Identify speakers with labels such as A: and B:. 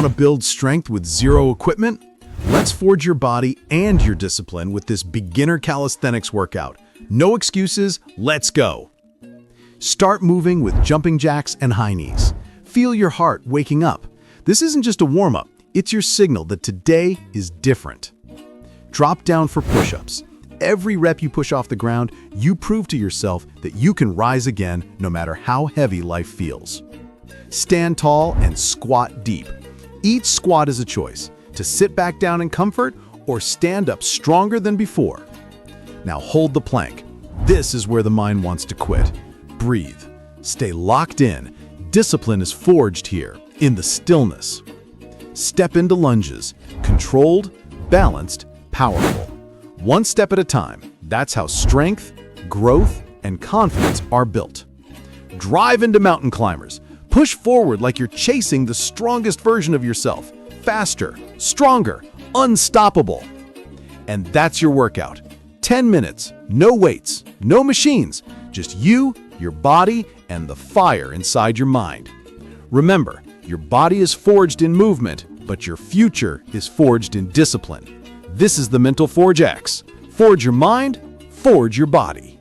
A: Want to build strength with zero equipment? Let's forge your body and your discipline with this beginner calisthenics workout. No excuses, let's go. Start moving with jumping jacks and high knees. Feel your heart waking up. This isn't just a warm-up, it's your signal that today is different. Drop down for push-ups. Every rep you push off the ground, you prove to yourself that you can rise again no matter how heavy life feels. Stand tall and squat deep. Each squat is a choice, to sit back down in comfort or stand up stronger than before. Now hold the plank. This is where the mind wants to quit. Breathe. Stay locked in. Discipline is forged here, in the stillness. Step into lunges. Controlled, balanced, powerful. One step at a time. That's how strength, growth, and confidence are built. Drive into mountain climbers. Push forward like you're chasing the strongest version of yourself. Faster, stronger, unstoppable. And that's your workout. 10 minutes, no weights, no machines, just you, your body, and the fire inside your mind. Remember, your body is forged in movement, but your future is forged in discipline. This is the Mental Forge X. Forge your mind, forge your body.